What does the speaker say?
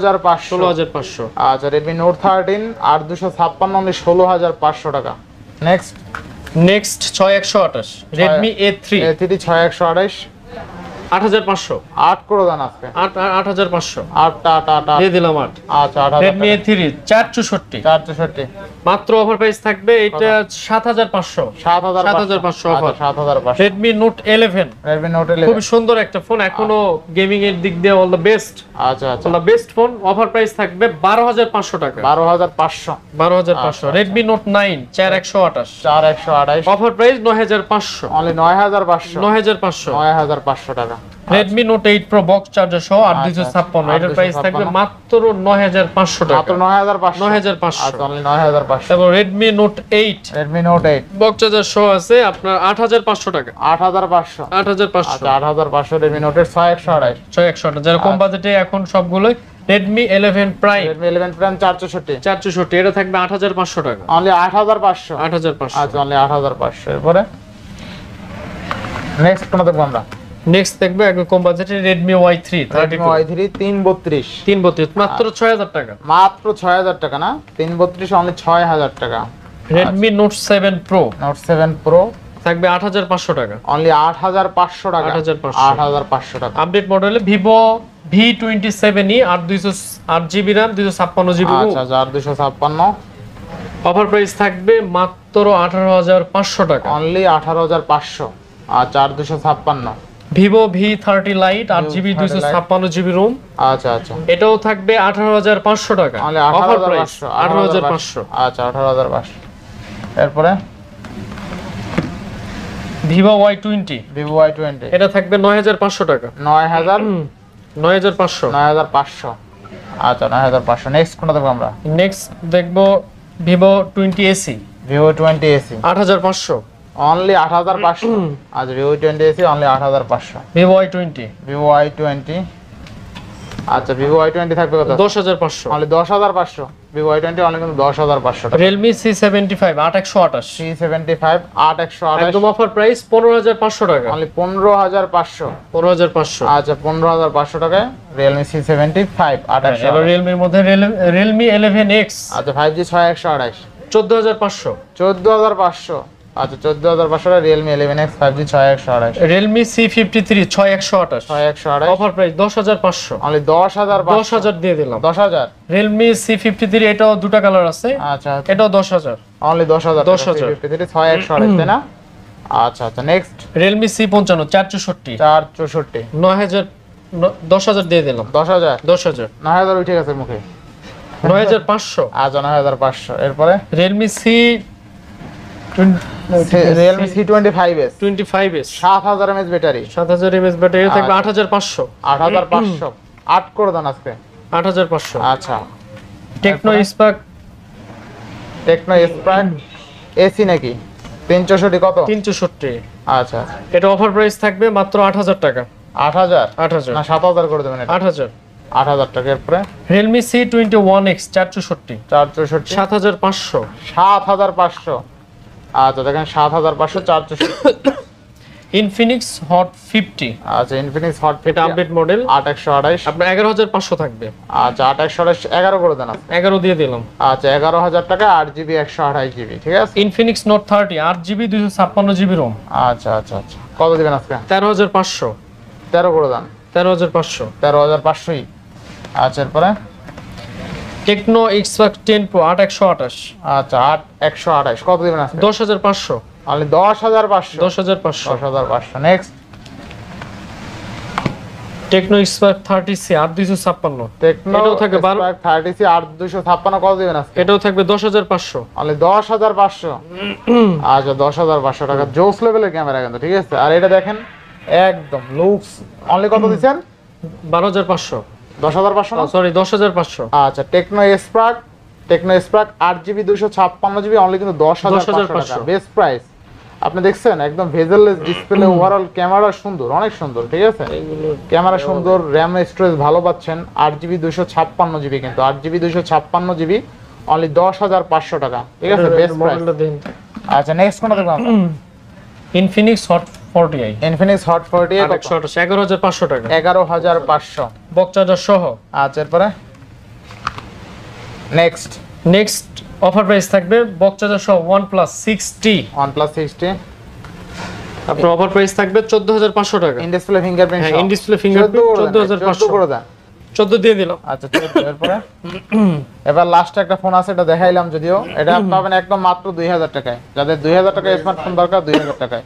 16500। আচ্ছা Redmi Note 13 8256 only 16500 টাকা। Next 6128 Redmi A3 6128 8500 8 করে দেন আজকে 8500 8 দিয়ে দিলাম 8। আচ্ছা 8000 Redmi A3 464 464 মাত্র অফার প্রাইস থাকবে এটা 7500 7500 offer. 7500 Redmi Note 11 Redmi Note 11 খুব সুন্দর একটা ফোন, এখনো গেমিং এর দিক দিয়ে অল দ্য বেস্ট। আচ্ছা আচ্ছা all the best phone, offer price থাকবে 12500 টাকা। 12500 12500 Redmi Note 9 4128 4128 offer price 9500 only 9500 9500 টাকা। Redmi Note 8 Pro box charger সহ 8256 এটার প্রাইস থাকবে মাত্র 9500 টাকা। মাত্র 9500 9500 আচ্ছা অনলি 9500। তারপর Redmi Note 8 Redmi Note 8 box charger সহ আছে আপনার 8500 টাকা। 8500 8500 আচ্ছা 8500 Redmi Note 8 6128 6128 যারা কম বাজেটে এখন সবগুলোই। Redmi 11 Prime Redmi 11 Prime 464 এটা থাকবে 8500 টাকা। অনলি 8500 8500 আচ্ছা অনলি 8500। এরপরে নেক্সট কোন দেখব আমরা? নেক্সট দেখবে একদম কম বাজেটে Redmi Y3 Redmi Y3 332 332 মাত্র 6000 টাকা। মাত্র 6000 টাকা না 332 অনলি 6000 টাকা। Redmi Note 7 Pro Note 7 Pro থাকবে 8500 টাকা। অনলি 8500 টাকা 8500 টাকা। আপডেট মডেলে Vivo V27e 8GB RAM 256GB আচ্ছা 4256 অফার প্রাইস থাকবে মাত্র 18500 টাকা। অনলি 18500 আচ্ছা 4256 Vivo V30 Lite 8GB 256GB ROM আচ্ছা আচ্ছা এটাও থাকবে 18500 টাকা। অনলি অফার প্রাইস 18500 আচ্ছা 18500। এরপরে Vivo Y20 এটা থাকবে 9500 টাকা। 9500 আচ্ছা 9500। নেক্সট কোনটা দেখব আমরা? নেক্সট দেখবো Vivo 20AC 8500 অনলি 8500 আচ্ছা Vivo 20AC only 8500 Vivo Y20 আচ্ছা Vivo Y20 থাকবে কত? 10500 অনলি 10500 Vivo Y20 অনলি কিন্তু 10500 টাকা। Realme C75 8128 C75 8128 একদম অফার প্রাইস 15500 টাকা। অনলি 15500 আচ্ছা 15500 টাকায় Realme C75 8128। এবার Realme এর মধ্যে Realme 11X আচ্ছা 5G 6128 14500 14500 আচ্ছা 14500 টাকা Realme 11X 5G 6128 Realme C53 6128 offer price 10500 only 10000 দিয়ে দিলাম 10000 Realme C53 এটাও দুটো কালার আছে আচ্ছা এটাও 10000 অনলি 10000 53 6128 তাই না? আচ্ছা আচ্ছা নেক্সট Realme C55 464 9000 10000 দিয়ে দিলাম 10000 9000 উঠে গেছে মুখে 9500 আচ্ছা 9500। এরপরে Realme Realme C25s 25s 7000 mAh battery 7000 mAh battery থাকবে 8500 8 করে দেন আজকে 8500 আচ্ছা Tecno Spark AC নাকি 364 কত? 364 আচ্ছা এটা অফার প্রাইস থাকবে মাত্র 8000 টাকা। 8000 না 7000 করে দেবেন এটা 8000 টাকা। এরপরে Realme C21X 464 7500 আচ্ছা দেখেন 7500 464 Infinix Hot 50 আচ্ছা Infinix Hot 50 এটা আপডেট মডেল 8128 আপনার 11500 থাকবে। আচ্ছা 8128 11 করে দেন আপনি 11 দিয়ে দিলাম। আচ্ছা 11000 টাকা 8GB 128GB ঠিক আছে। Infinix Note 30 8GB 256GB ROM আচ্ছা কত দিবেন আজকে? 13500 13 করে দেন 13500 আচ্ছা এরপরে Tecno Spark 10 Pro 8128 আচ্ছা 8128 কত দিবেন আজকে? 10500 only 10500 next Tecno Spark 30C 8256 Tecno এটাও থাকবে Spark 30C 8256 কত দিবেন আজকে? এটাও থাকবে 10500 অনলি 10500 আচ্ছা 10500 টাকা জোস লেভেলের ক্যামেরা কিন্তু ঠিক আছে। আর এটা দেখেন একদম লুকস অনলি কত দিবেন? 12500 10500 না সরি 10500 আচ্ছা Tecno Spark 8GB 256GB only কিন্তু 10500 টাকা বেস্ট প্রাইস। আপনি দেখছেন একদম ভেজেললেস ডিসপ্লে ওভারঅল ক্যামেরা সুন্দর অনেক সুন্দর ঠিক আছে। ক্যামেরা সুন্দর RAM স্টোরেজ ভালো পাচ্ছেন 8GB 256GB কিন্তু 8GB 256GB অনলি 10500 টাকা ঠিক আছে বেস্ট প্রাইস। আচ্ছা নেক্সট কোনটা দেখব আমরা? Infinix Hot 48 Infinix Hot 48 11500 টাকা 11500 বক্স চার্জার সহ। আচ্ছা এরপরে নেক্সট অফার প্রাইস থাকবে বক্স চার্জার সহ OnePlus 6T। OnePlus 6T আপনার অফার প্রাইস থাকবে 14500 টাকা। ইন ডিসপ্লে ফিঙ্গারপ্রিন্ট হ্যাঁ, ইন ডিসপ্লে ফিঙ্গারপ্রিন্ট 14500 করে দেন। 14 দিয়ে দিলাম। আচ্ছা, এরপরে এবার লাস্ট একটা ফোন আছে, এটা দেখাইলাম যদিও, এটা পাবেন একদম মাত্র 2000 টাকায়। যাদের 2000 টাকায় স্মার্টফোন দরকার 2000 টাকায়।